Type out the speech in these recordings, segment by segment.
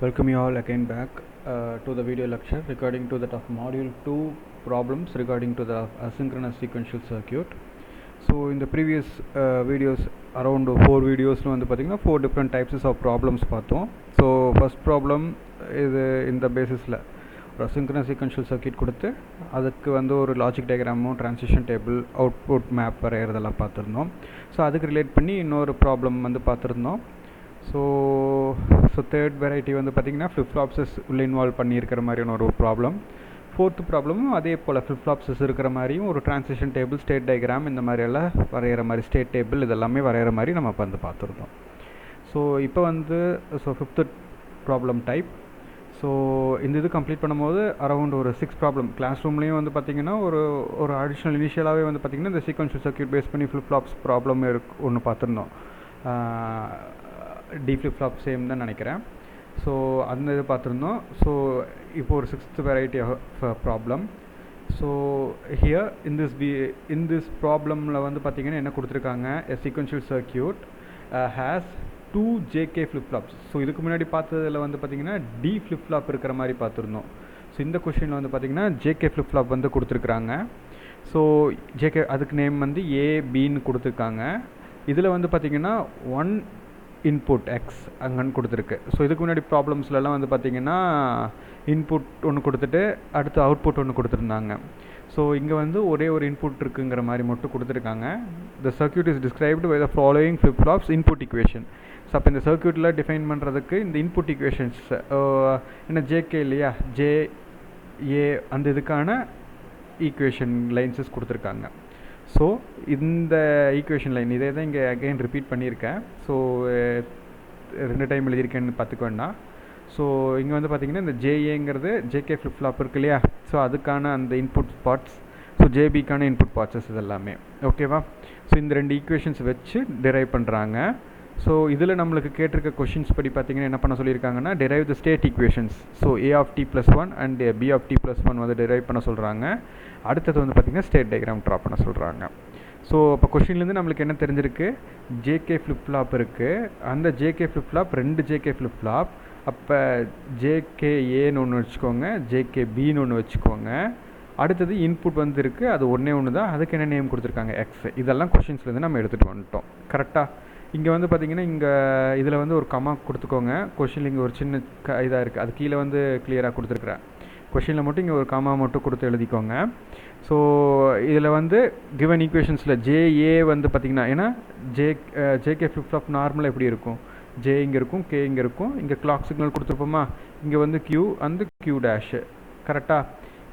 Welcome you all again back to the video lecture regarding to that of module 2 problems regarding to the asynchronous sequential circuit. So in the previous videos, around 4 videos வந்து பார்த்தீங்கன்னா 4 different types of problems பார்த்தோம். So first problem இது இந்த பேசிஸில் ஒரு asynchronous sequential circuit கொடுத்து அதுக்கு வந்து ஒரு லாஜிக் டயக்ராமும் ட்ரான்சிஷன் டேபிள் அவுட்புட் மேப் வரைகிறதெல்லாம் பார்த்துருந்தோம். ஸோ அதுக்கு ரிலேட் பண்ணி இன்னொரு ப்ராப்ளம் வந்து பார்த்துருந்தோம். ஸோ தேர்ட் வெரைட்டி வந்து பார்த்திங்கன்னா ஃப்ளிப் ஃப்ளாப்ஸஸ் உள்ளே இன்வால்வ் பண்ணியிருக்கிற மாதிரியான ஒரு ப்ராப்ளம். ஃபோர்த்து ப்ராப்ளமும் அதே போல் ஃப்ளிப் ஃப்ளாப்ஸஸ் இருக்கிற மாதிரியும் ஒரு ட்ரான்சிஷன் டேபிள், ஸ்டேட் டயக்ராம் இந்த மாதிரியெல்லாம் வரைகிற மாதிரி, ஸ்டேட் டேபிள் இதெல்லாமே வரைகிற மாதிரி நம்ம இப்போ வந்து பார்த்துருந்தோம். ஸோ இப்போ வந்து ஃபிஃப்த்து ப்ராப்ளம் டைப். ஸோ இந்த இது கம்ப்ளீட் பண்ணும்போது அரௌண்ட் ஒரு 6 ப்ராப்ளம் கிளாஸ் ரூம்லேயும் வந்து பார்த்திங்கன்னா ஒரு அடிஷ்னல் இனிஷியலாகவே வந்து பார்த்திங்கன்னா இந்த சீக்வென்ஷியல் சர்க்யூட் பேஸ் பண்ணி ஃப்ளிப் ஃப்ளாப்ஸ் ப்ராப்ளம் ஒன்று பார்த்துருந்தோம். டி ஃப்ளிப் ஃப்ளாப் சேம் தான் நினைக்கிறேன். ஸோ அந்த இது பார்த்துருந்தோம். ஸோ இப்போ ஒரு 6th variety of problem. So here in this ப்ராப்ளமில் வந்து பார்த்திங்கன்னா என்ன கொடுத்துருக்காங்க, a sequential circuit has 2 JK flip flops. So இதுக்கு முன்னாடி பார்த்ததில் வந்து பார்த்திங்கன்னா டி ஃப்ளிப் ஃப்ளாப் இருக்கிற மாதிரி பார்த்துருந்தோம். ஸோ இந்த கொஷினில் வந்து பார்த்திங்கன்னா JK ஃப்ளிப் ஃப்ளாப் வந்து கொடுத்துருக்குறாங்க. ஸோ JK அதுக்கு நேம் வந்து ஏபின்னு கொடுத்துருக்காங்க. இதில் வந்து பார்த்திங்கன்னா 1 இன்புட் எக்ஸ் அங்கன்னு கொடுத்துருக்கு. ஸோ இதுக்கு முன்னாடி ப்ராப்ளம்ஸ்லாம் வந்து பார்த்திங்கன்னா இன்புட் ஒன்று கொடுத்துட்டு அடுத்து அவுட்புட் ஒன்று கொடுத்துருந்தாங்க. ஸோ இங்கே வந்து ஒரே ஒரு இன்புட் இருக்குங்கிற மாதிரி மட்டும் கொடுத்துருக்காங்க. The circuit is described by the following flip flops input equation. So அப்போ இந்த சர்க்யூட்டில் டிஃபைன் பண்ணுறதுக்கு இந்த இன்புட் ஈக்குவேஷன்ஸ் என்ன ஜேகே இல்லையா, ஜேஏ அந்த இதுக்கான ஈக்குவேஷன் லைன்ஸஸ் கொடுத்துருக்காங்க. ஸோ இந்த ஈக்குவேஷன் லைன் இதே தான் இங்கே அகெயின் ரிப்பீட் பண்ணியிருக்கேன். ஸோ 2 டைம் எழுதியிருக்கேன்னு பார்த்துக்க வேண்டாம். ஸோ இங்கே வந்து பார்த்திங்கன்னா இந்த ஜேஏங்கிறது ஜேகே ஃப்ளிப் ஃப்ளாப் இருக்கு இல்லையா, ஸோ அதுக்கான அந்த இன்புட் பார்ட்ஸ், ஸோ ஜேபிக்கான இன்புட் பார்ட்ஸஸ் இதெல்லாமே ஓகேவா. ஸோ இந்த 2 ஈக்குவேஷன்ஸ் வச்சு டிரைவ் பண்ணுறாங்க. ஸோ இதில் நம்மளுக்கு கேட்டிருக்க கொஷின்ஸ் படி பார்த்திங்கன்னா என்ன பண்ண சொல்லியிருக்காங்கன்னா, derive the state equations. So A of T plus 1 and B of T plus 1 வந்து டிரைவ் பண்ண சொல்கிறாங்க. அடுத்தது வந்து பார்த்திங்கன்னா ஸ்டேட் டயக்ராம் ட்ரா பண்ண சொல்கிறாங்க. ஸோ இப்போ கொஷின்லேருந்து நம்மளுக்கு என்ன தெரிஞ்சிருக்கு, ஜேகே ஃப்ளிப் ஃப்ளாப் இருக்குது. அந்த JK flip flop 2 JK flip flop. அப்போ ஜேகேஏன்னு ஒன்று வச்சுக்கோங்க, ஜேகேபின்னு ஒன்று வச்சுக்கோங்க. அடுத்தது இன்புட் வந்து இருக்குது, அது ஒன்று தான். அதுக்கு என்ன நேம் கொடுத்துருக்காங்க, எக்ஸ். இதெல்லாம் கொஷின்ஸ்லேருந்து நம்ம எடுத்துகிட்டு வந்துட்டோம் கரெக்டாக. இங்கே வந்து பார்த்திங்கன்னா இங்கே இதில் வந்து ஒரு கமா கொடுத்துக்கோங்க. கொஷினில் இங்கே ஒரு சின்ன இதாக இருக்குது, அது கீழே வந்து கிளியராக கொடுத்துருக்குறேன். கொஷினில் மட்டும் இங்கே ஒரு கமா மட்டும் கொடுத்து எழுதிக்கோங்க. ஸோ இதில் வந்து கிவன் ஈக்குவேஷன்ஸில் ஜேஏ வந்து பார்த்திங்கன்னா, ஏன்னா ஜேகே ஃப்ளிப் ஃப்ளாப் நார்மலாக எப்படி இருக்கும், ஜே இங்கே இருக்கும், கே இங்கே இருக்கும், இங்கே கிளாக் சிக்னல் கொடுத்துருப்போமா, இங்கே வந்து கியூ அந்த கியூ டேஷு கரெக்டாக.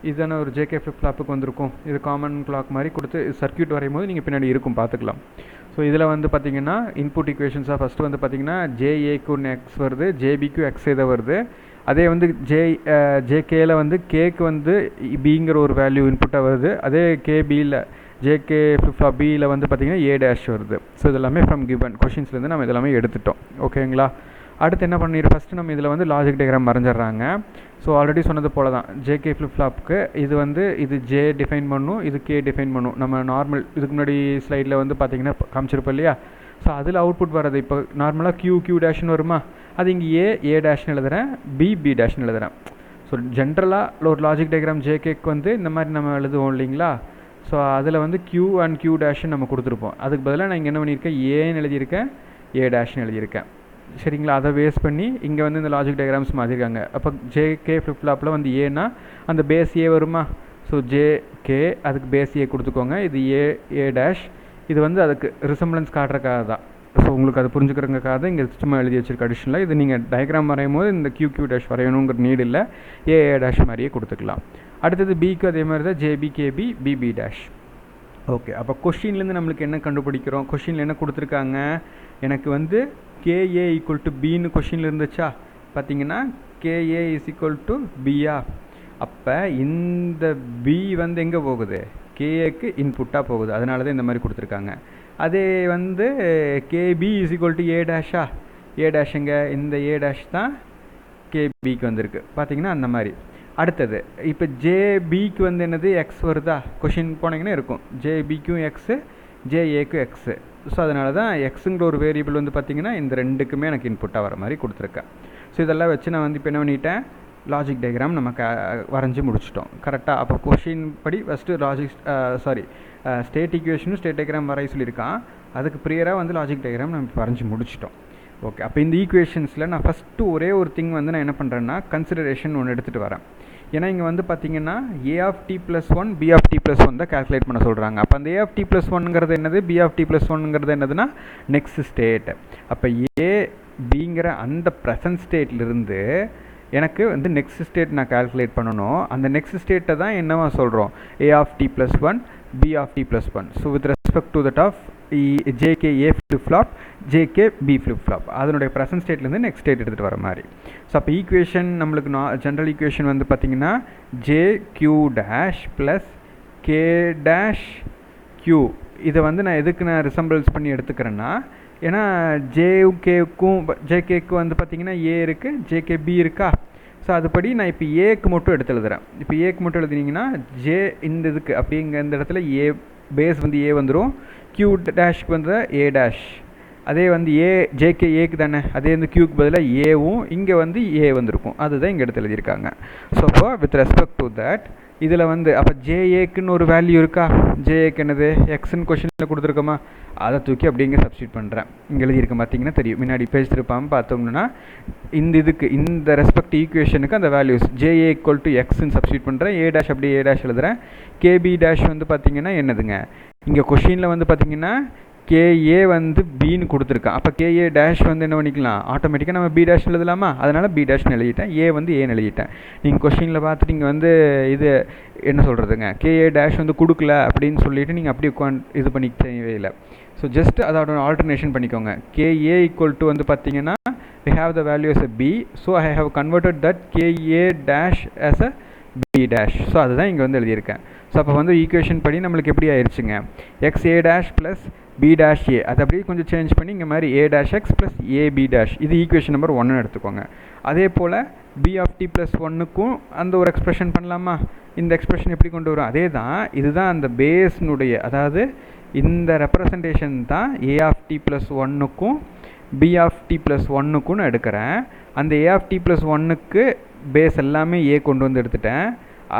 இதுதானே ஒரு ஜேகே ஃப்ளிப் ஃப்ளாப்புக்கு வந்திருக்கும். இது காமன் கிளாக் மாதிரி கொடுத்து சர்க்யூட் வரையும் போது நீங்கள் பின்னாடி இருக்கும் பார்த்துக்கலாம். ஸோ இதில் வந்து பார்த்திங்கன்னா இன்புட் ஈக்குவேஷன்ஸாக ஃபஸ்ட்டு வந்து பார்த்திங்கன்னா ஜேஏக்கு எக்ஸ் வருது, ஜேபிக்கு எக்ஸ் இதை வருது. அதே வந்து ஜேகேயில் வந்து கேக்கு வந்து பிங்கிற ஒரு வேல்யூ இன்புட்டாக வருது. அதே கேபியில் ஜேகே ஃப்ளிப் ஃப்ளாப் பியில் வந்து பார்த்திங்கன்னா ஏ டேஷ் வருது. ஸோ இதெல்லாமே ஃப்ரம் கிவன் கொஷின்ஸ்லேருந்து நம்ம இதெல்லாமே எடுத்துட்டோம் ஓகேங்களா. அடுத்து என்ன பண்ணிடுறோம், ஃபஸ்ட்டு நம்ம இதில் வந்து லாஜிக் டயக்ராம் வரைஞ்சிட்றாங்க. ஸோ ஆல்ரெடி சொன்னது போல தான் ஜேகே ஃப்ளிப் ஃப்ளாப்புக்கு இது ஜே டிஃபைன் பண்ணும், இது கே டிஃபைன் பண்ணும். நம்ம நார்மல் இதுக்கு முன்னாடி ஸ்லைடில் வந்து பார்த்திங்கன்னா காமிச்சிருப்போம் இல்லையா. ஸோ அதில் அவுட்புட் வர்றது இப்போ நார்மலாக கியூ டேஷ்னு வருமா, அது இங்கே ஏ டேஷ்னு எழுதுகிறேன், பி டேஷ்னு எழுதுகிறேன். ஸோ ஜென்ரலாக ஒரு லாஜிக் டயக்ராம் ஜேகேக்கு வந்து இந்த மாதிரி நம்ம எழுதுவோம் இல்லைங்களா. ஸோ அதில் வந்து கியூ அண்ட் கியூ டேஷ்னு நம்ம கொடுத்துருப்போம். அதுக்கு பதிலாக நான் இங்கே என்ன பண்ணியிருக்கேன், ஏன்னு எழுதியிருக்கேன், ஏ டேஷ்னு எழுதியிருக்கேன் சரிங்களா. அதை வேஸ்ட் பண்ணி இங்கே வந்து இந்த லாஜிக் டயக்ராம்ஸ் மாற்றிருக்காங்க. அப்போ ஜேகே ஃப்ளிப் ஃப்ளாப்பில் வந்து ஏன்னா அந்த பேஸ் ஏ வருமா. ஸோ ஜேகே அதுக்கு பேஸ் ஏ கொடுத்துக்கோங்க, இது ஏ டேஷ். இது வந்து அதுக்கு ரிசம்பிளன்ஸ் காட்டுறக்காக தான். ஸோ உங்களுக்கு அது புரிஞ்சுக்கிறதுக்காக தான் இங்கே சும்மா எழுதி வச்சிருக்க அடிஷனில். இது நீங்கள் டயக்ராம் வரையும் போது இந்த கியூ டேஷ் வரையணுங்கிற நீடு இல்லை, ஏ டேஷ் மாதிரியே கொடுத்துக்கலாம். அடுத்தது பிக்கு அதே மாதிரி தான் JB KB PB dash. Okay, அப்போ கொஷின்லேருந்து நம்மளுக்கு என்ன கண்டுபிடிக்கிறோம், கொஷினில் என்ன கொடுத்துருக்காங்க, எனக்கு வந்து கேஏ ஈக்குவல் டு பின்னு கொஷினில் இருந்துச்சா, பார்த்தீங்கன்னா கேஏ இஸ் ஈக்குவல் டு பியா. அப்போ இந்த பி வந்து எங்கே போகுது, கேஏக்கு இன்புட்டாக போகுது, அதனால தான் இந்த மாதிரி கொடுத்துருக்காங்க. அதே வந்து கேபி இஸ் ஈக்குவல் டு ஏ டேஷா, ஏ டேஷுங்க, இந்த ஏ டேஷ் தான் கேபிக்கு வந்திருக்கு பார்த்தீங்கன்னா அந்த மாதிரி. அடுத்தது இப்போ ஜேபிக்கு வந்து என்னது எக்ஸ் வருதா, கொஷின் போனீங்கன்னா இருக்கும் ஜேபிக்கும் எக்ஸு ஜேஏக்கும் எக்ஸு. ஸோ அதனால தான் எக்ஸுங்கிற ஒரு வேரியபிள் வந்து பார்த்திங்கன்னா இந்த ரெண்டுக்குமே எனக்கு இன்புட்டாக வர மாதிரி கொடுத்துருக்கேன். ஸோ இதெல்லாம் வச்சு நான் வந்து இப்போ என்ன பண்ணிட்டேன், லாஜிக் டயக்ராம் நம்ம வரைஞ்சி முடிச்சிட்டோம். கரெக்டாக? அப்போ கொஷின் படி ஃபஸ்ட்டு ஸ்டேட் ஈக்குவேஷனும் ஸ்டேட் டயக்ராம் வரைய சொல்லியிருக்கான். அதுக்கு ப்ரியராக வந்து லாஜிக் டயக்ராம் நம்ம வரைஞ்சி முடிச்சிட்டோம். ஓகே, அப்போ இந்த ஈக்குவேஷன்ஸில் நான் ஃபஸ்ட்டு ஒரே ஒரு திங் வந்து நான் என்ன பண்ணுறேன்னா கன்சிடரேஷன் ஒன்று எடுத்துகிட்டு வரேன். ஏன்னா இங்கே வந்து பார்த்தீங்கன்னா a(t+1) b(t+1) தான் கால்குலேட் பண்ண சொல்கிறாங்க. அப்போ அந்த a(t+1)ங்கிறது என்னது, b(t+1)ங்கிறது என்னதுன்னா நெக்ஸ்ட் ஸ்டேட். அப்போ a bங்கிற அந்த ப்ரெசன்ட் ஸ்டேட்லேருந்து எனக்கு வந்து நெக்ஸ்ட் ஸ்டேட் நான் கால்குலேட் பண்ணணும். அந்த நெக்ஸ்ட் ஸ்டேட்டை தான் என்னவா சொல்கிறோம், a(t+1) b(t+1). So with respect to that of jk a flip flop, jk b flip flop, அதனுடைய ப்ரெசன்ட் ஸ்டேட்லேருந்து நெக்ஸ்ட் ஸ்டேட் எடுத்துகிட்டு வர மாதிரி. ஸோ அப்போ ஈக்குவேஷன் நம்மளுக்கு ஜென்ரல் ஈக்குவேஷன் வந்து பார்த்திங்கன்னா jq' ப்ளஸ் k'(q). இதை வந்து நான் எதுக்கு நான் ரிசம்பிள்ஸ் பண்ணி எடுத்துக்கிறேன்னா, ஏன்னா jk வந்து பார்த்திங்கன்னா a இருக்குது, jkb இருக்கா. ஸோ அதுபடி நான் இப்போ ஏக்கு மட்டும் எடுத்து எழுதுகிறேன். இப்போ ஏக்கு மட்டும் எழுதினீங்கன்னா ஜே இந்த இதுக்கு அப்படியே இங்கே இந்த இடத்துல ஏ பேஸ் வந்து ஏ வந்துடும், q' வந்து a'. அதே வந்து ஜேகே ஏக்கு தானே, அதே வந்து க்யூக்கு பதிலாக ஏவும் இங்கே வந்து ஏ வந்திருக்கும். அதுதான் இங்கே எடுத்து எழுதியிருக்காங்க. ஸோ அப்போ வித் ரெஸ்பெக்ட் டு தட் இதில் வந்து அப்போ ஜேஏக்குன்னு ஒரு வேல்யூ இருக்கா, ஜேஏக்கு என்னது எக்ஸ்ன்னு கொஷினில் கொடுத்துருக்கோமா, அதை தூக்கி அப்படிங்க சப்ஸ்டியூட் பண்ணுறேன். இங்கே எழுதியிருக்கேன் பார்த்தீங்கன்னா தெரியும், முன்னாடி பேஜ் திருப்பாமல் பார்த்தோம்னா இந்த ரெஸ்பெக்ட் ஈக்குவேஷனுக்கு அந்த வேல்யூஸ் ஜேஏ ஈக்குவல் டு எக்ஸ்ன்னு சப்ஸ்டியூட் பண்ணுறேன், a' அப்படியே a' எழுதுகிறேன். kb' வந்து பார்த்திங்கன்னா என்னதுங்க, இங்கே கொஷினில் வந்து பார்த்திங்கன்னா KA வந்து பின்னு கொடுத்துருக்கான். அப்போ KA' வந்து என்ன பண்ணிக்கலாம், ஆட்டோமேட்டிக்காக நம்ம B' எழுதலாமா, அதனால் B' எழுதிட்டேன், A வந்து ஏன்னு எழுதிட்டேன். நீங்கள் கொஸ்டினில் பார்த்துட்டு இங்கே வந்து இது என்ன சொல்கிறதுங்க, KA' வந்து கொடுக்கல அப்படின்னு சொல்லிவிட்டு நீங்கள் அப்படி இது பண்ணிக்க தேவையில்லை. ஸோ ஜஸ்ட் அதோட ஆல்டர்னேஷன் பண்ணிக்கோங்க. KA ஈக்குவல் டு வந்து பார்த்தீங்கன்னா we have the value as a B, so I have converted that KA' as a B'. So அதுதான் இங்கே வந்து எழுதியிருக்கேன். ஸோ அப்போ வந்து ஈக்குவேஷன் படி நம்மளுக்கு எப்படி ஆயிடுச்சுங்க, XA' ப்ளஸ் B'(a), அது அப்படியே கொஞ்சம் சேஞ்ச் பண்ணி இங்கே மாதிரி a'(x) ப்ளஸ் AB', இது ஈக்குவேஷன் நம்பர் 1 எடுத்துக்கோங்க. அதே போல் b(t+1)க்கும் அந்த ஒரு எக்ஸ்பிரஷன் பண்ணலாமா, இந்த எக்ஸ்பிரஷன் எப்படி கொண்டு வரும், அதே தான் இதுதான் அந்த பேஸ்னுடைய, அதாவது இந்த ரெப்ரசன்டேஷன் தான் a(t+1)க்கும் b(t+1)க்கும் நான் எடுக்கிறேன். அந்த a(t+1)க்கு பேஸ் எல்லாமே a கொண்டு வந்து எடுத்துட்டேன்.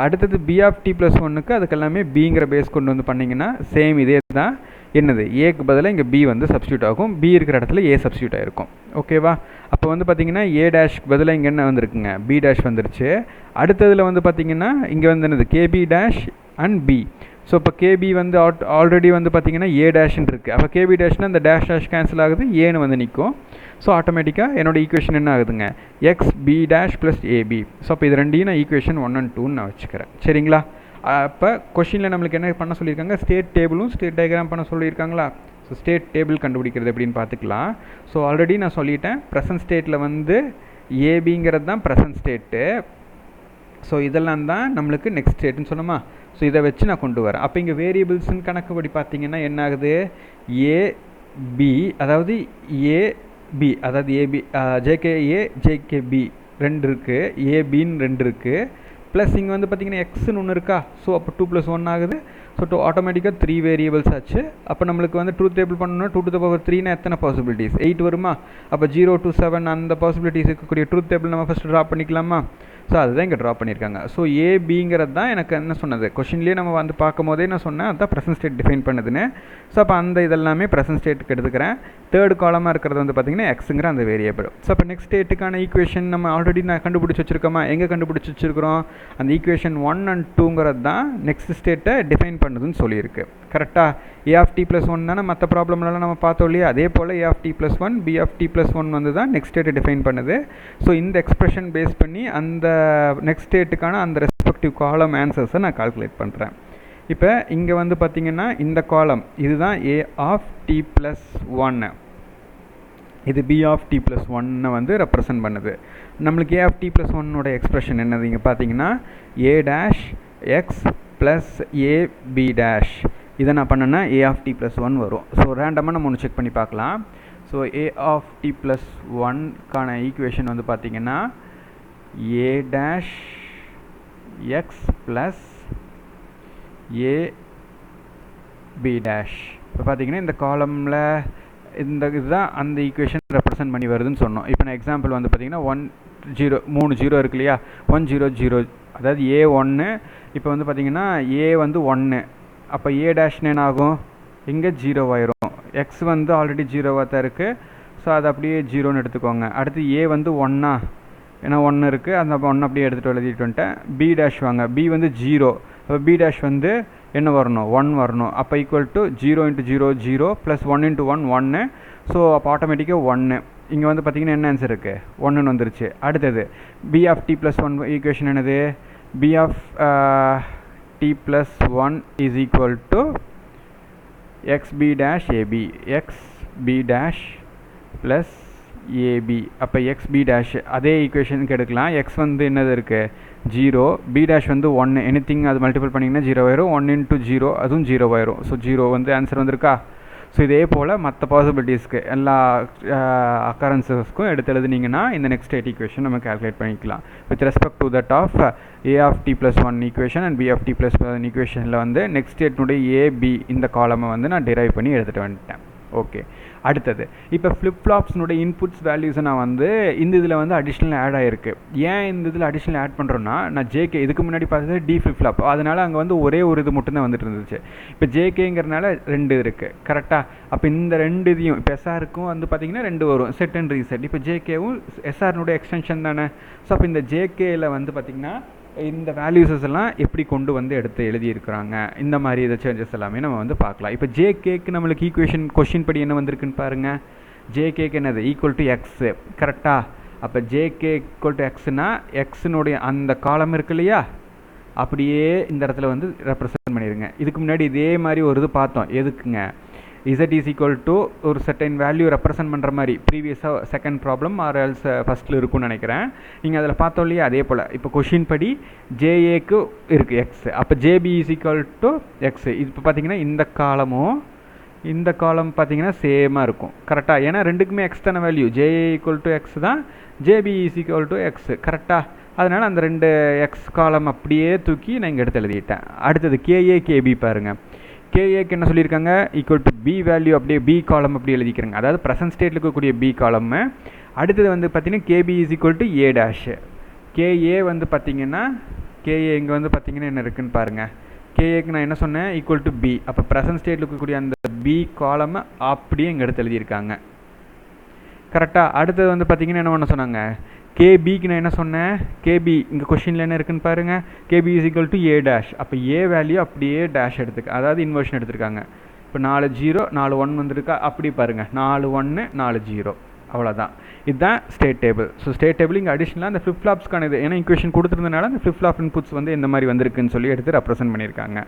அடுத்தது b(t+1)க்கு அதுக்கு எல்லாமே bங்கிற பேஸ் கொண்டு வந்து பண்ணிங்கன்னா சேம் இதே தான். என்னது, ஏக்கு பதிலாக இங்கே b வந்து சப்ஸ்டியூட் ஆகும், b இருக்கிற இடத்துல a சப்ஸ்டியூட் ஆகிருக்கும். ஓகேவா? அப்போ வந்து பார்த்திங்கன்னா a' பதிலாக இங்கே என்ன வந்திருக்குங்க, b' வந்துருச்சு. அடுத்ததில் வந்து பார்த்திங்கன்னா இங்கே வந்து என்னது kb' அண்ட் b. ஸோ இப்போ KB வந்து ஆல்ரெடி வந்து பார்த்திங்கன்னா a' இருக்குது. அப்போ kb' அந்த டேஷ் கேன்சல் ஆகுது, ஏன்னு வந்து நிற்கும். ஸோ ஆட்டோமேட்டிக்காக என்னோடய ஈக்குவேஷன் என்ன ஆகுதுங்க, XB' ப்ளஸ் AB. ஸோ அப்போ இது ரெண்டையும் நான் ஈக்குவேஷன் 1 and 2 நான் வச்சுக்கிறேன். சரிங்களா? அப்போ கொஷினில் நம்மளுக்கு என்ன பண்ண சொல்லியிருக்காங்க, ஸ்டேட் டேபிளும் ஸ்டேட் டயக்ராம் பண்ண சொல்லியிருக்காங்களா. ஸோ ஸ்டேட் டேபிள் கண்டுபிடிக்கிறது எப்படின்னு பார்த்துக்கலாம். ஸோ ஆல்ரெடி நான் சொல்லிட்டேன், ப்ரெசன்ட் ஸ்டேட்டில் வந்து ஏபிங்கிறது தான் ப்ரெசன்ட் ஸ்டேட்டு. ஸோ இதெல்லாம் தான் நம்மளுக்கு நெக்ஸ்ட் ஸ்டேட்டுன்னு சொன்னோமா. ஸோ இதை வச்சு நான் கொண்டு வரேன். அப்போ இங்கே வேரியபிள்ஸ்ன்னு கணக்குப்படி பார்த்தீங்கன்னா என்ன ஆகுது, ஏபி அதாவது ஏபி அதாவது ஏபி ஜேகேஏ ஜேகேபி 2 இருக்குது, ஏபின்னு 2 இருக்குது. ப்ளஸ் இங்கே வந்து பார்த்திங்கன்னா எக்ஸ்ன்னு ஒன்று இருக்கா. ஸோ அப்போ 2 + 1 ஆகுது. ஸோ ஆட்டோமேட்டிக்காக 3 வேரியபிள்ஸ் ஆச்சு. அப்போ நம்மளுக்கு வந்து ட்ரூத் டேபிள் பண்ணணும்னா 2⁻3 எத்தனை பாசிபிலிட்டிஸ், 8 வருமா. அப்போ 0 to 7 அந்த பாசிபிலிட்டிஸ் இருக்கக்கூடிய ட்ரூத் டேபிள் நம்ம ஃபஸ்ட்டு ட்ரா பண்ணிக்கலாமா. ஸோ அதுதான் இங்கே ட்ரா பண்ணியிருக்காங்க. ஸோ ஏபிங்கிறது தான் எனக்கு என்ன சொன்னது, கொஷின்லேயே நம்ம வந்து பார்க்கும் போதே நான் சொன்னேன் அதுதான் ப்ரெசன்ட் ஸ்டேட் டிஃபைன் பண்ணுதுன்னு. ஸோ அப்போ அந்த இதெல்லாமே ப்ரெசன்ட் ஸ்டேட்டுக்கு எடுத்துக்கிறேன். தேர்ட் காலமாக இருக்கிறது வந்து பார்த்திங்கன்னா எக்ஸுங்கிற அந்த வேரியபிள். ஸோ அப்போ நெக்ஸ்ட் ஸ்டேட்டுக்கான ஈக்குவேஷன் நம்ம ஆல்ரெடி நான் கண்டுபிடிச்சி வச்சுருக்கோமா, எங்கே கண்டுபிடிச்சி வச்சுருக்கிறோம், அந்த ஈக்குவேஷன் 1 and 2ங்கிறது தான் நெக்ஸ்ட் ஸ்டேட்டை டிஃபைன் பண்ணுதுன்னு சொல்லியிருக்கு. கரெக்டாக? a(t+1) தானே மற்ற ப்ராப்ளம்லாம் நம்ம பார்த்தோம் இல்லையா, அதே போல் a(t+1) b(t+1) வந்து தான் நெக்ஸ்ட் ஸ்டேட்டை டிஃபைன் பண்ணுது. ஸோ இந்த எக்ஸ்பிரஷன் பேஸ் பண்ணி அந்த நெக்ஸ்ட் ஸ்டேட்டுக்கான அந்த ரெஸ்பெக்டிவ் காலம் ஆன்சர்ஸை நான் கால்குலேட் பண்ணுறேன். இப்போ இங்கே வந்து பார்த்திங்கன்னா இந்த காலம் இதுதான் a(t+1), இது b(t+1) வந்து ரெப்ரசன்ட் பண்ணுது. நம்மளுக்கு a(t+1) எக்ஸ்பிரஷன் என்னது இங்கே பார்த்தீங்கன்னா a'(x) ப்ளஸ் ab'. இதை நான் பண்ணேன்னா a(t+1) வரும். ஸோ ரேண்டமாக நம்ம ஒன்று செக் பண்ணி பார்க்கலாம். ஸோ a(t+1)க்கான ஈக்குவேஷன் வந்து பார்த்திங்கன்னா a'(x) ப்ளஸ் ab'. இப்போ பார்த்திங்கன்னா இந்த காலமில் இந்த இதுதான் அந்த ஈக்குவேஷன் ரெப்ரசன்ட் பண்ணி வருதுன்னு சொன்னோம். இப்போ நான் எக்ஸாம்பிள் வந்து பார்த்திங்கன்னா 1 ஜீரோ 3 ஜீரோ இருக்கு இல்லையா, 1 0 0, அதாவது A1. இப்போ வந்து பார்த்தீங்கன்னா A வந்து 1, அப்போ A டேஷ்னு என்ன ஆகும், இங்கே 0 ஆயிரும். எக்ஸ் வந்து ஆல்ரெடி 0வாக தான் இருக்குது, ஸோ அது அப்படியே 0ன்னு எடுத்துக்கோங்க. அடுத்து A வந்து 1, ஏன்னா 1 இருக்குது, அந்த 1 அப்படியே எடுத்துகிட்டு எழுதிட்டு வந்துட்டேன். B டேஷ் வாங்க, B வந்து 0, அப்போ B டேஷ் வந்து என்ன வரணும், 1 வரணும். அப்போ ஈக்குவல் டு 0 × 0 0 ப்ளஸ் 1 × 1 1. ஸோ அப்போ ஆட்டோமேட்டிக்காக 1. இங்கே வந்து பார்த்தீங்கன்னா என்ன ஆன்சர் இருக்குது, 1ன்னு வந்துருச்சு. அடுத்தது B ஆஃப் t + 1 ஈக்குவேஷன் என்னது, B of t + 1 is equal to xb dash AB, xb dash plus AB. அப்போ xb டேஷ் அதே ஈக்குவேஷனுக்கு எடுக்கலாம். x வந்து என்னது இருக்குது, 0, b டேஷ் வந்து 1, எனிதிங் அது மல்டிபிள் பண்ணிங்கன்னா 0 ஆயிரும். 1 × 0 அதுவும் 0 ஆயிரும். ஸோ 0 வந்து ஆன்சர் வந்திருக்கா. ஸோ இதே போல் மற்ற பாசிபிலிட்டிஸ்க்கு எல்லா அக்கரன்சஸ்க்கும் எடுத்து எழுதுனீங்கன்னா இந்த நெக்ஸ்ட் ஸ்டேட் ஈக்குவேஷன் நம்ம கால்குலேட் பண்ணிக்கலாம். With respect to that of A of t + 1 equation and B of t + 1 ஈக்குவேஷனில் வந்து நெக்ஸ்ட் ஸ்டேட்னுடைய AB இந்த காலமை வந்து நான் டிரைவ் பண்ணி எடுத்துகிட்டு வந்துட்டேன். ஓகே, அடுத்தது இப்போ ஃப்ளிப் ஃப்ளாப்ஸ்னுடைய இன்புட்ஸ் வேல்யூஸை நான் வந்து இந்த இதில் வந்து அடிஷ்னல் ஆட் ஆகிருக்கு. ஏன் இந்த இதில் அடிஷ்னல் ஆட் பண்ணுறோன்னா, நான் ஜேகே இதுக்கு முன்னாடி பார்த்தது டி ஃப்ளிப் ஃப்ளாப், அதனால் அங்கே வந்து ஒரே ஒரு இது மட்டும்தான் வந்துட்டு இருந்துச்சு. இப்போ ஜேகேங்கிறனால 2 இருக்குது கரெக்டாக. அப்போ இந்த 2 இதையும் இப்போ எஸ்ஆருக்கும் வந்து பார்த்திங்கன்னா 2 வரும், செட் அண்ட் ரீசெட். இப்போ ஜேகேவும் எஸ்ஆர்னுடைய எக்ஸ்டென்ஷன் தானே. ஸோ அப்போ இந்த ஜேகேயில் வந்து பார்த்திங்கன்னா இந்த வேல்யூஸஸ் எல்லாம் எப்படி கொண்டு வந்து எடுத்து எழுதியிருக்கிறாங்க, இந்த மாதிரி இதை சேஞ்சஸ் எல்லாமே நம்ம வந்து பார்க்கலாம். இப்போ ஜேகேக்கு நம்மளுக்கு ஈக்குவேஷன் கொஷின் படி என்ன வந்திருக்குன்னு பாருங்கள். ஜேகேக்கு என்னது, ஈக்குவல் டு எக்ஸு கரெக்டாக. அப்போ ஜேகே ஈக்குவல் டு எக்ஸ்னா எக்ஸினுடைய அந்த காலம் இருக்கு இல்லையா, அப்படியே இந்த இடத்துல வந்து ரெப்ரசன்ட் பண்ணிடுங்க. இதுக்கு முன்னாடி இதே மாதிரி ஒரு இது பார்த்தோம், எதுக்குங்க, z இஸ் ஈக்குவல் டு ஒரு செர்டைன் வேல்யூ ரெப்ரசன்ட் பண்ணுற மாதிரி ப்ரீவியஸாக செகண்ட் ப்ராப்ளம் ஆர் எல்ஸ் ஃபஸ்ட்டில் இருக்குன்னு நினைக்கிறேன். நீங்கள் அதில் பார்த்தோம் இல்லையா, அதே போல் இப்போ கொஷின் படி ஜேஏக்கு இருக்குது எக்ஸ், அப்போ JB is equal to X. இப்போ பார்த்தீங்கன்னா இந்த காலமும் இந்த காலம் பார்த்தீங்கன்னா சேமாக இருக்கும் கரெக்டாக, ஏன்னா ரெண்டுக்குமே எக்ஸ் தான value. JA equal to x தான், JB is equal to x கரெக்டாக. அதனால் அந்த 2 எக்ஸ் காலம் அப்படியே தூக்கி நான் இங்கே எடுத்து எழுதிட்டேன். அடுத்தது கேஏ கேபி பாருங்கள். கேஏக்கு என்ன சொல்லியிருக்காங்க, ஈக்குவல் டு பி வேல்யூ அப்படியே பி காலம் அப்படி எழுதிக்கிறாங்க, அதாவது ப்ரெசன்ட் ஸ்டேட்டில் இருக்கக்கூடிய பி காலம். அடுத்தது வந்து பார்த்திங்கன்னா KB is equal to A dash. KA வந்து பார்த்திங்கன்னா கேஏ இங்கே வந்து பார்த்திங்கன்னா என்ன இருக்குதுன்னு பாருங்கள். கேஏக்கு நான் என்ன சொன்னேன், ஈக்குவல் டு பி. அப்போ ப்ரெசன்ட் ஸ்டேட்டில் இருக்கக்கூடிய அந்த பி காலமை அப்படியே இங்கே எடுத்து எழுதியிருக்காங்க கரெக்டாக. அடுத்தது வந்து பார்த்திங்கன்னா என்ன பண்ண சொன்னாங்க, கேபிக்கு நான் என்ன சொன்னேன், கேபி இங்கே கொஷினில் என்ன இருக்குன்னு பாருங்கள், KB is equal to A dash. அப்போ ஏ வேல்யூ அப்படியே டேஷ் எடுத்துக்க, அதாவது இன்வர்ஷன் எடுத்துருக்காங்க. இப்போ 4 0 4 1 வந்துருக்கா, அப்படி பாருங்கள் 4 1 4 0, அவ்வளோதான். இதுதான் state table. So state table இங்கே அடிஷ்னலாக அந்த ஃப்ளிப் ஃப்ளாப்ஸ்க்கான இது, ஏன்னா ஈக்குவேஷன் கொடுத்துருந்தனால அந்த ஃப்ளிப் ஃப்ளாப் இன்புட்ஸ் வந்து இந்த மாதிரி வந்திருக்குன்னு சொல்லி எடுத்து ரெப்ரசென்ட் பண்ணியிருக்காங்க.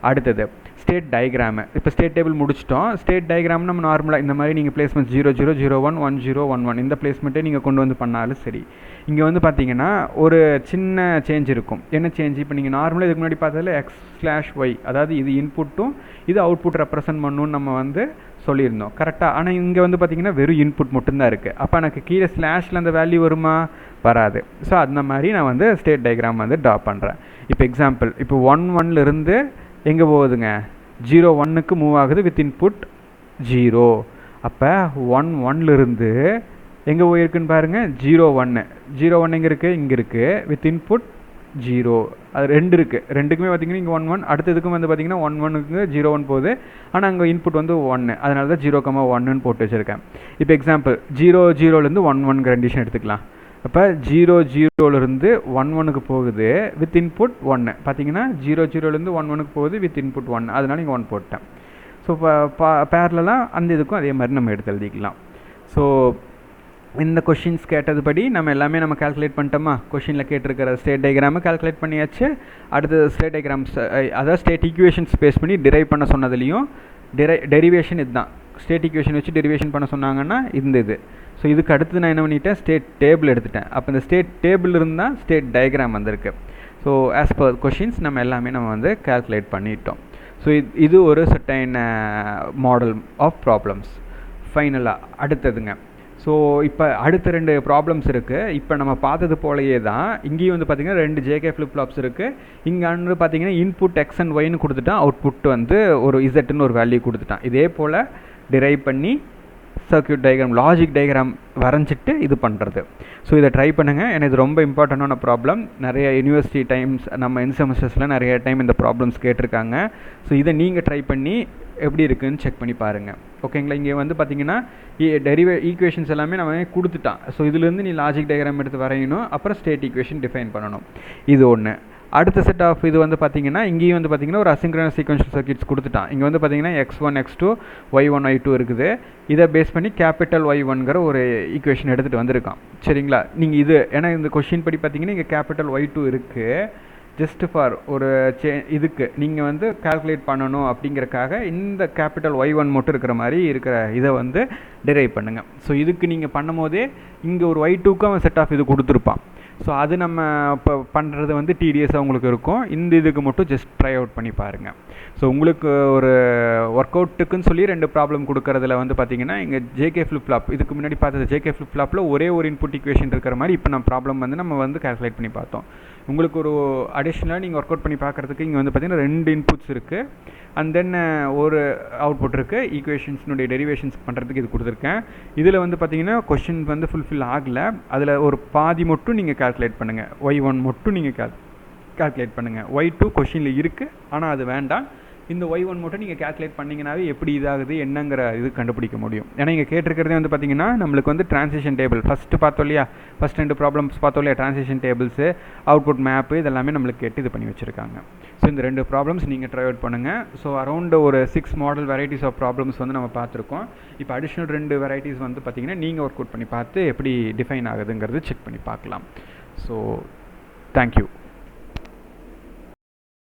அடுத்தது ஸ்டேட் டயக்ராமு. இப்போ ஸ்டேட் டேபிள் முடிச்சிட்டோம். ஸ்டேட் டயக்ராம் நம்ம நார்மலாக இந்த மாதிரி நீங்கள் பிளேஸ்மெண்ட் 0 0 0 1 1 0 1 1 இந்த பிளேஸ்மெண்ட்டே நீங்கள் கொண்டு வந்து பண்ணாலும் சரி. இங்கே வந்து பார்த்தீங்கன்னா ஒரு சின்ன சேஞ்ச் இருக்கும். என்ன சேஞ்ச், இப்போ நீங்கள் நார்மலாக இதுக்கு முன்னாடி பார்த்ததில் x/y, அதாவது இது இன்புட்டும் இது அவுட்புட் ரெப்ரசென்ட் பண்ணணும்னு நம்ம வந்து சொல்லியிருந்தோம் கரெக்டாக. ஆனால் இங்கே வந்து பார்த்திங்கன்னா வெறும் இன்புட் மட்டும்தான் இருக்குது. அப்போ எனக்கு கீழே ஸ்லாஷில் அந்த வேல்யூ வருமா, வராது. ஸோ அந்த மாதிரி நான் வந்து ஸ்டேட் டயக்ராம் வந்து ட்ரா பண்ணுறேன். இப்போ எக்ஸாம்பிள், இப்போ 1 1லேருந்து எங்கே போகுதுங்க, 0 1க்கு மூவ் ஆகுது வித் இன்புட் 0. அப்போ 1 1லேருந்து எங்கே போயிருக்குன்னு பாருங்கள், 0 1 0 1 எங்கே இருக்குது, இங்கே இருக்குது வித் இன்புட் 0. அது 2 இருக்குது, ரெண்டுக்குமே பார்த்திங்கன்னா இங்கே 1 1, அடுத்ததுக்கும் வந்து பார்த்திங்கன்னா 1 1க்கு 0 1 போகுது, ஆனால் அங்கே இன்புட் வந்து 1, அதனால தான் 0, 1ன்னு போட்டு வச்சுருக்கேன். இப்போ எக்ஸாம்பிள் 0 0லேருந்து 1 1 கண்டிஷன் எடுத்துக்கலாம். அப்போ 0 0லேருந்து 1 1க்கு போகுது வித் இன்புட் 1, பார்த்தீங்கன்னா 0 0லேருந்து 1 1க்கு போகுது வித் இன்புட் 1, அதனால இங்கே 1 போட்டேன். ஸோ பேரலாம் அந்த இதுக்கும் அதே மாதிரி நம்ம எடுத்து எழுதிக்கலாம். ஸோ இந்த கொஷின்ஸ் கேட்டதுபடி நம்ம எல்லாமே நம்ம கால்குலேட் பண்ணிட்டோமா, கொஷினில் கேட்டிருக்கிற ஸ்டேட் டயக்ராமை கால்குலேட் பண்ணியாச்சு. அடுத்து ஸ்டேட் டயக்ராம்ஸ், அதாவது ஸ்டேட் ஈக்குவேஷன்ஸ் பேஸ் பண்ணி டிரைவ் பண்ண சொன்னதுலேயும் டெரிவேஷன் இதுதான். ஸ்டேட் ஈக்குவேஷன் வச்சு டெரிவேஷன் பண்ண சொன்னாங்கன்னா இந்த இது. ஸோ இதுக்கு அடுத்து நான் என்ன பண்ணிட்டேன், ஸ்டேட் டேபிள் எடுத்துட்டேன். அப்போ இந்த ஸ்டேட் டேபிள் இருந்தால் ஸ்டேட் டயக்ராம் வந்திருக்கு. ஸோ ஆஸ் பர் கொஷின்ஸ் நம்ம எல்லாமே நம்ம வந்து கால்குலேட் பண்ணிட்டோம். ஸோ இது ஒரு சர்டைன் மாடல் ஆஃப் ப்ராப்ளம்ஸ். ஃபைனலாக அடுத்ததுங்க, ஸோ இப்போ அடுத்த 2 ப்ராப்ளம்ஸ் இருக்குது. இப்போ நம்ம பார்த்தது போலயே தான் இங்கேயும் வந்து பார்த்திங்கன்னா 2 ஜேகே ஃப்ளிப் ஃப்ளாப்ஸ் இருக்குது. இங்கே வந்து பார்த்திங்கன்னா இன்புட் எக்ஸ் அண்ட் ஒய்னு கொடுத்துட்டான், அவுட்புட் வந்து ஒரு இசட்னு ஒரு வேல்யூ கொடுத்துட்டான். இதே போல் டிரைவ் பண்ணி சர்க்யூட் டயக்ராம் லாஜிக் டயக்ராம் வரைஞ்சிட்டு இது பண்ணுறது. ஸோ இதை ட்ரை பண்ணுங்கள். ஏன்னா இது ரொம்ப இம்பார்ட்டண்டான ப்ராப்ளம். நிறைய யூனிவர்சிட்டி டைம்ஸ் நம்ம என் செமஸ்டர்ஸில் நிறைய டைம் இந்த ப்ராப்ளம்ஸ் கேட்டிருக்காங்க. ஸோ இதை நீங்கள் ட்ரை பண்ணி எப்படி இருக்குதுன்னு செக் பண்ணி பாருங்கள். ஓகேங்களா? இங்கே வந்து பார்த்தீங்கன்னா ஈக்குவேஷன்ஸ் எல்லாமே நம்ம கொடுத்துட்டான். ஸோ இதுலேருந்து நீ லாஜிக் டயக்ராம் எடுத்து வரையணும், அப்புறம் ஸ்டேட் ஈக்குவேஷன் டிஃபைன் பண்ணணும். இது ஒன்று. அடுத்த செட் ஆஃப் இது வந்து பார்த்தீங்கன்னா இங்கேயும் வந்து பார்த்தீங்கன்னா ஒரு அசிங்க்ரனஸ் சீக்வென்ஷியல் சர்க்யூட்ஸ் கொடுத்துட்டான். இங்கே வந்து பார்த்தீங்கன்னா x1 x2 y1 y2 இருக்குது. இதை பேஸ் பண்ணி கேபிட்டல் y1ங்கிற ஒரு ஈக்குவேஷன் எடுத்துகிட்டு வந்திருக்கான். சரிங்களா? நீங்கள் இது ஏன்னா இந்த கொஷின் படி பார்த்தீங்கன்னா இங்கே கேபிட்டல் y2 இருக்குது. ஜஸ்ட் ஃபார் ஒரு இதுக்கு நீங்கள் வந்து கால்குலேட் பண்ணணும் அப்படிங்கிறக்காக இந்த கேபிட்டல் y1 மட்டும் இருக்கிற மாதிரி இருக்கிற இதை வந்து டிரைவ் பண்ணுங்கள். ஸோ இதுக்கு நீங்கள் பண்ணும் போதே இங்கே ஒரு y2க்கு அவன் செட் ஆஃப் இது கொடுத்துருப்பான். ஸோ அது நம்ம இப்போ பண்ணுறது வந்து டிடிஎஸ்ஸாக உங்களுக்கு இருக்கும். இந்த இதுக்கு மட்டும் ஜஸ்ட் ட்ரை அவுட் பண்ணி பாருங்கள். ஸோ உங்களுக்கு ஒரு ஒர்க் அவுட்டுக்குன்னு சொல்லி 2 ப்ராப்ளம் கொடுக்கறதுல வந்து பார்த்தீங்கன்னா இங்கே ஜேகே ஃப்ளிப் ஃப்ளாப் இதுக்கு முன்னாடி பார்த்தது ஜேகே ஃப்ளிப் ஃப்ளாப்பில் ஒரே ஒரு இன்புட் ஈக்குவேஷன் இருக்கிற மாதிரி இப்போ நம்ம ப்ராப்ளம் வந்து நம்ம வந்து கால்குலேட் பண்ணி பார்த்தோம். உங்களுக்கு ஒரு அடிஷ்னலாக நீங்கள் ஒர்க் அவுட் பண்ணி பார்க்குறதுக்கு இங்கே வந்து பார்த்தீங்கன்னா 2 இன்புட்ஸ் இருக்குது. அண்ட் தென் ஒரு அவுட்புட் இருக்குது. ஈக்குவேஷன்ஸ்னுடைய டெரிவேஷன்ஸ் பண்ணுறதுக்கு இது கொடுத்துருக்கேன். இதில் வந்து பார்த்தீங்கன்னா கொஷின் வந்து ஃபுல்ஃபில் ஆகலை. அதில் ஒரு பாதி மட்டும் நீங்கள் கால்குலேட் பண்ணுங்கள். y1 மட்டும் நீங்கள் கால்குலேட் பண்ணுங்கள். y2 கொஷினில் இருக்குது, ஆனால் அது வேண்டாம். இந்த y1 மட்டும் நீங்கள் கால்குலேட் பண்ணிங்கனாவே எப்படி இதாகுது என்னங்கிற இது கண்டுபிடிக்க முடியும். ஏன்னா இங்கே கேட்டிருக்கிறதே வந்து பார்த்தீங்கன்னா நம்மளுக்கு வந்து ட்ரான்சிஷன் டேபிள் ஃபஸ்ட்டு பார்த்தோம் இல்லையா, ஃபஸ்ட் 2 ப்ராப்ளம்ஸ் பார்த்தோம் இல்லையா, ட்ரான்சிஷன் டேபிள்ஸு அவுட்புட் மேப்பு இதெல்லாமே நம்மளுக்கு கேட்டு இது பண்ணி வச்சுருக்காங்க. ஸோ இந்த 2 ப்ராப்ளம்ஸ் நீங்கள் ட்ரை அவுட் பண்ணுங்கள். ஸோ அரௌண்ட் ஒரு 6 மாடல் வெரைட்டிஸ் ஆஃப் ப்ராப்ளம்ஸ் வந்து நம்ம பார்த்துருக்கோம். இப்போ அடிஷ்னல் 2 வெரைட்டிஸ் வந்து பார்த்தீங்கன்னா நீங்கள் ஒர்க் அவுட் பண்ணி பார்த்து எப்படி டிஃபைன் ஆகுதுங்கிறது செக் பண்ணி பார்க்கலாம். So thank you.